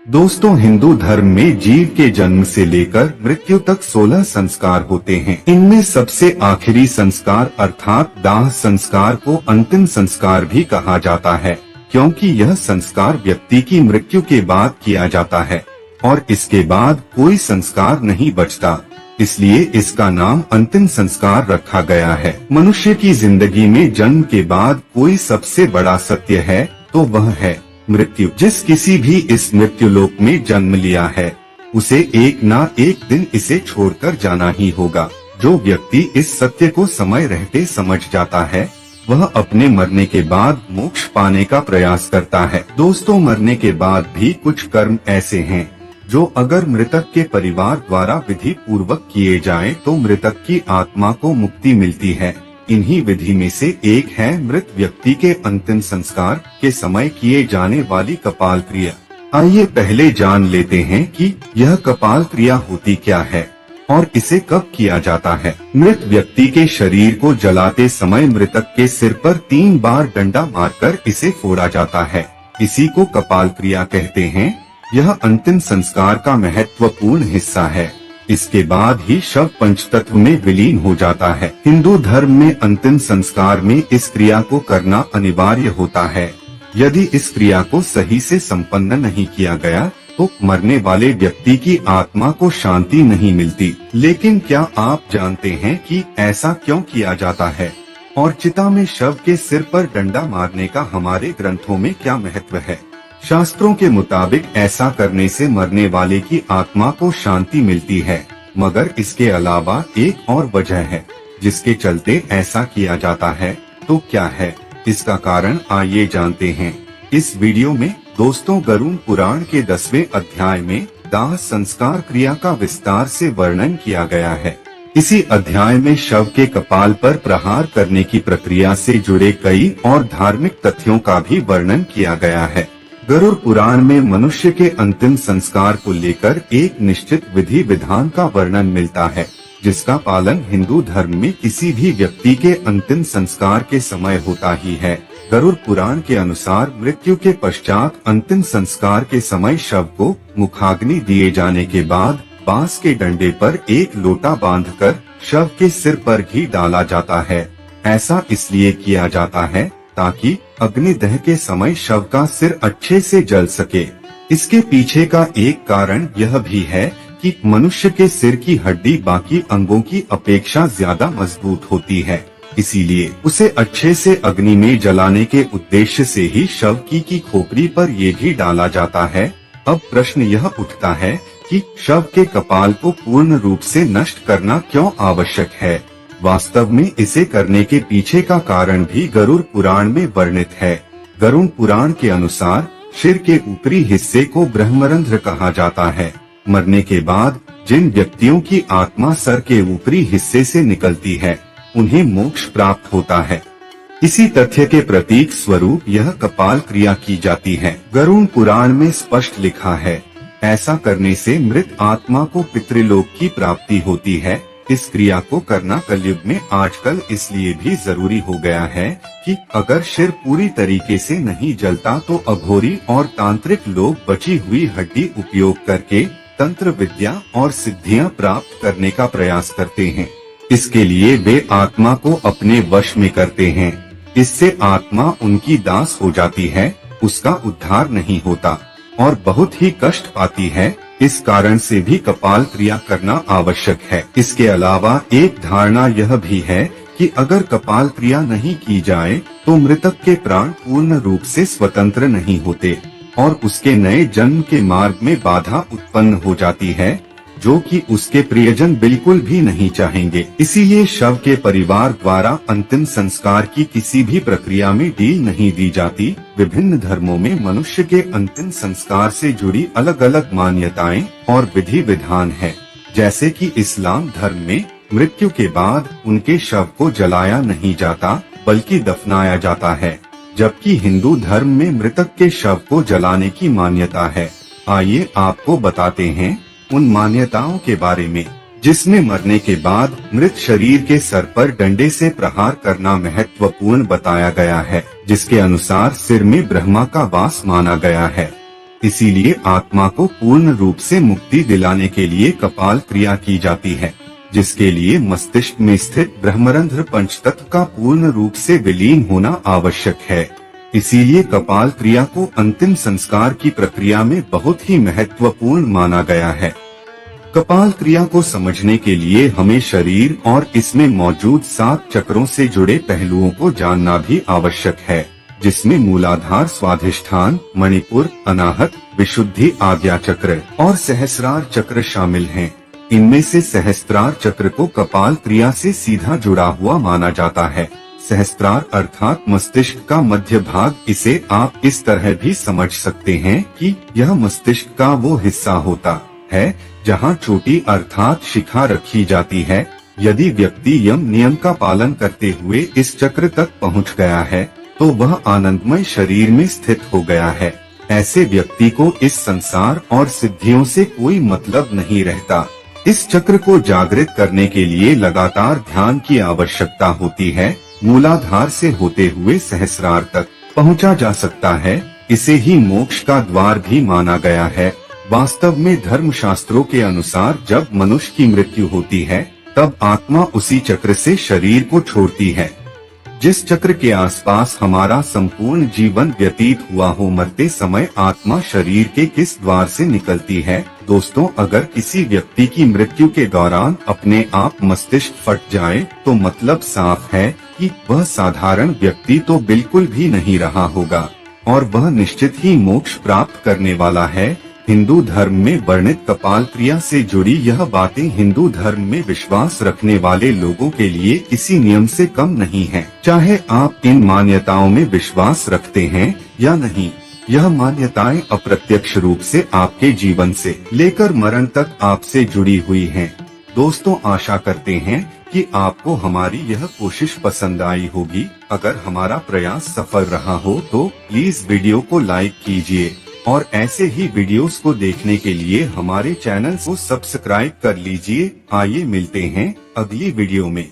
दोस्तों, हिंदू धर्म में जीव के जन्म से लेकर मृत्यु तक 16 संस्कार होते हैं। इनमें सबसे आखिरी संस्कार अर्थात दाह संस्कार को अंतिम संस्कार भी कहा जाता है, क्योंकि यह संस्कार व्यक्ति की मृत्यु के बाद किया जाता है और इसके बाद कोई संस्कार नहीं बचता, इसलिए इसका नाम अंतिम संस्कार रखा गया है। मनुष्य की जिंदगी में जन्म के बाद कोई सबसे बड़ा सत्य है तो वह है मृत्यु। जिस किसी भी इस मृत्यु लोक में जन्म लिया है उसे एक ना एक दिन इसे छोड़कर जाना ही होगा। जो व्यक्ति इस सत्य को समय रहते समझ जाता है वह अपने मरने के बाद मोक्ष पाने का प्रयास करता है। दोस्तों, मरने के बाद भी कुछ कर्म ऐसे हैं जो अगर मृतक के परिवार द्वारा विधि पूर्वक किए जाएं तो मृतक की आत्मा को मुक्ति मिलती है। इन्हीं विधि में से एक है मृत व्यक्ति के अंतिम संस्कार के समय किए जाने वाली कपाल क्रिया। आइए पहले जान लेते हैं कि यह कपाल क्रिया होती क्या है और इसे कब किया जाता है। मृत व्यक्ति के शरीर को जलाते समय मृतक के सिर पर 3 बार डंडा मारकर इसे फोड़ा जाता है। इसी को कपाल क्रिया कहते हैं। यह अंतिम संस्कार का महत्वपूर्ण हिस्सा है। इसके बाद ही शव पंचतत्व में विलीन हो जाता है। हिंदू धर्म में अंतिम संस्कार में इस क्रिया को करना अनिवार्य होता है। यदि इस क्रिया को सही से संपन्न नहीं किया गया तो मरने वाले व्यक्ति की आत्मा को शांति नहीं मिलती। लेकिन क्या आप जानते हैं कि ऐसा क्यों किया जाता है और चिता में शव के सिर पर डंडा मारने का हमारे ग्रंथों में क्या महत्व है? शास्त्रों के मुताबिक ऐसा करने से मरने वाले की आत्मा को शांति मिलती है, मगर इसके अलावा एक और वजह है जिसके चलते ऐसा किया जाता है। तो क्या है इसका कारण, आइए जानते हैं इस वीडियो में। दोस्तों, गरुड़ पुराण के 10वें अध्याय में दाह संस्कार क्रिया का विस्तार से वर्णन किया गया है। इसी अध्याय में शव के कपाल पर प्रहार करने की प्रक्रिया से जुड़े कई और धार्मिक तथ्यों का भी वर्णन किया गया है। गरुड़ पुराण में मनुष्य के अंतिम संस्कार को लेकर एक निश्चित विधि विधान का वर्णन मिलता है, जिसका पालन हिंदू धर्म में किसी भी व्यक्ति के अंतिम संस्कार के समय होता ही है। गरुड़ पुराण के अनुसार मृत्यु के पश्चात अंतिम संस्कार के समय शव को मुखाग्नि दिए जाने के बाद बांस के डंडे पर एक लोटा बांधकर शव के सिर पर घी डाला जाता है। ऐसा इसलिए किया जाता है ताकि अग्निदह के समय शव का सिर अच्छे से जल सके। इसके पीछे का एक कारण यह भी है कि मनुष्य के सिर की हड्डी बाकी अंगों की अपेक्षा ज्यादा मजबूत होती है, इसीलिए उसे अच्छे से अग्नि में जलाने के उद्देश्य से ही शव की खोपड़ी पर ये घी डाला जाता है। अब प्रश्न यह उठता है कि शव के कपाल को पूर्ण रूप से नष्ट करना क्यों आवश्यक है? वास्तव में इसे करने के पीछे का कारण भी गरुड़ पुराण में वर्णित है। गरुड़ पुराण के अनुसार सिर के ऊपरी हिस्से को ब्रह्मरंध्र कहा जाता है। मरने के बाद जिन व्यक्तियों की आत्मा सर के ऊपरी हिस्से से निकलती है उन्हें मोक्ष प्राप्त होता है। इसी तथ्य के प्रतीक स्वरूप यह कपाल क्रिया की जाती है। गरुड़ पुराण में स्पष्ट लिखा है, ऐसा करने से मृत आत्मा को पितृलोक की प्राप्ति होती है। इस क्रिया को करना कलयुग में आजकल इसलिए भी जरूरी हो गया है कि अगर सिर पूरी तरीके से नहीं जलता तो अघोरी और तांत्रिक लोग बची हुई हड्डी उपयोग करके तंत्र विद्या और सिद्धियां प्राप्त करने का प्रयास करते हैं। इसके लिए वे आत्मा को अपने वश में करते हैं। इससे आत्मा उनकी दास हो जाती है, उसका उद्धार नहीं होता और बहुत ही कष्ट पाती है। इस कारण से भी कपाल क्रिया करना आवश्यक है। इसके अलावा एक धारणा यह भी है कि अगर कपाल क्रिया नहीं की जाए तो मृतक के प्राण पूर्ण रूप से स्वतंत्र नहीं होते और उसके नए जन्म के मार्ग में बाधा उत्पन्न हो जाती है, जो कि उसके प्रियजन बिल्कुल भी नहीं चाहेंगे। इसीलिए शव के परिवार द्वारा अंतिम संस्कार की किसी भी प्रक्रिया में डील नहीं दी जाती। विभिन्न धर्मों में मनुष्य के अंतिम संस्कार से जुड़ी अलग अलग मान्यताएं और विधि विधान है। जैसे कि इस्लाम धर्म में मृत्यु के बाद उनके शव को जलाया नहीं जाता बल्कि दफनाया जाता है, जबकि हिंदू धर्म में मृतक के शव को जलाने की मान्यता है। आइए आपको बताते हैं उन मान्यताओं के बारे में जिसमें मरने के बाद मृत शरीर के सर पर डंडे से प्रहार करना महत्वपूर्ण बताया गया है, जिसके अनुसार सिर में ब्रह्मा का वास माना गया है। इसीलिए आत्मा को पूर्ण रूप से मुक्ति दिलाने के लिए कपाल क्रिया की जाती है, जिसके लिए मस्तिष्क में स्थित ब्रह्मरंध्र पंचतत्व का पूर्ण रूप से विलीन होना आवश्यक है। इसीलिए कपाल क्रिया को अंतिम संस्कार की प्रक्रिया में बहुत ही महत्वपूर्ण माना गया है। कपाल क्रिया को समझने के लिए हमें शरीर और इसमें मौजूद 7 चक्रों से जुड़े पहलुओं को जानना भी आवश्यक है, जिसमें मूलाधार, स्वाधिष्ठान, मणिपुर, अनाहत, विशुद्धि, आज्ञा चक्र और सहस्रार चक्र शामिल हैं। इनमें से सहस्त्रार चक्र को कपाल क्रिया से सीधा जुड़ा हुआ माना जाता है। सहस्त्रार अर्थात मस्तिष्क का मध्य भाग। इसे आप इस तरह भी समझ सकते हैं कि यह मस्तिष्क का वो हिस्सा होता है जहाँ चोटी अर्थात शिखा रखी जाती है। यदि व्यक्ति यम नियम का पालन करते हुए इस चक्र तक पहुँच गया है तो वह आनंदमय शरीर में स्थित हो गया है। ऐसे व्यक्ति को इस संसार और सिद्धियों से कोई मतलब नहीं रहता। इस चक्र को जागृत करने के लिए लगातार ध्यान की आवश्यकता होती है। मूलाधार से होते हुए सहस्रार तक पहुंचा जा सकता है। इसे ही मोक्ष का द्वार भी माना गया है। वास्तव में धर्म शास्त्रों के अनुसार जब मनुष्य की मृत्यु होती है तब आत्मा उसी चक्र से शरीर को छोड़ती है, जिस चक्र के आसपास हमारा संपूर्ण जीवन व्यतीत हुआ हो। मरते समय आत्मा शरीर के किस द्वार से निकलती है? दोस्तों, अगर किसी व्यक्ति की मृत्यु के दौरान अपने आप मस्तिष्क फट जाए तो मतलब साफ है कि वह साधारण व्यक्ति तो बिल्कुल भी नहीं रहा होगा और वह निश्चित ही मोक्ष प्राप्त करने वाला है। हिंदू धर्म में वर्णित कपाल क्रिया से जुड़ी यह बातें हिंदू धर्म में विश्वास रखने वाले लोगों के लिए किसी नियम से कम नहीं है। चाहे आप इन मान्यताओं में विश्वास रखते हैं या नहीं, यह मान्यताएं अप्रत्यक्ष रूप से आपके जीवन से लेकर मरण तक आपसे जुड़ी हुई हैं। दोस्तों, आशा करते हैं कि आपको हमारी यह कोशिश पसंद आई होगी। अगर हमारा प्रयास सफल रहा हो तो प्लीज वीडियो को लाइक कीजिए और ऐसे ही वीडियोस को देखने के लिए हमारे चैनल को सब्सक्राइब कर लीजिए। आइए मिलते हैं अगली वीडियो में।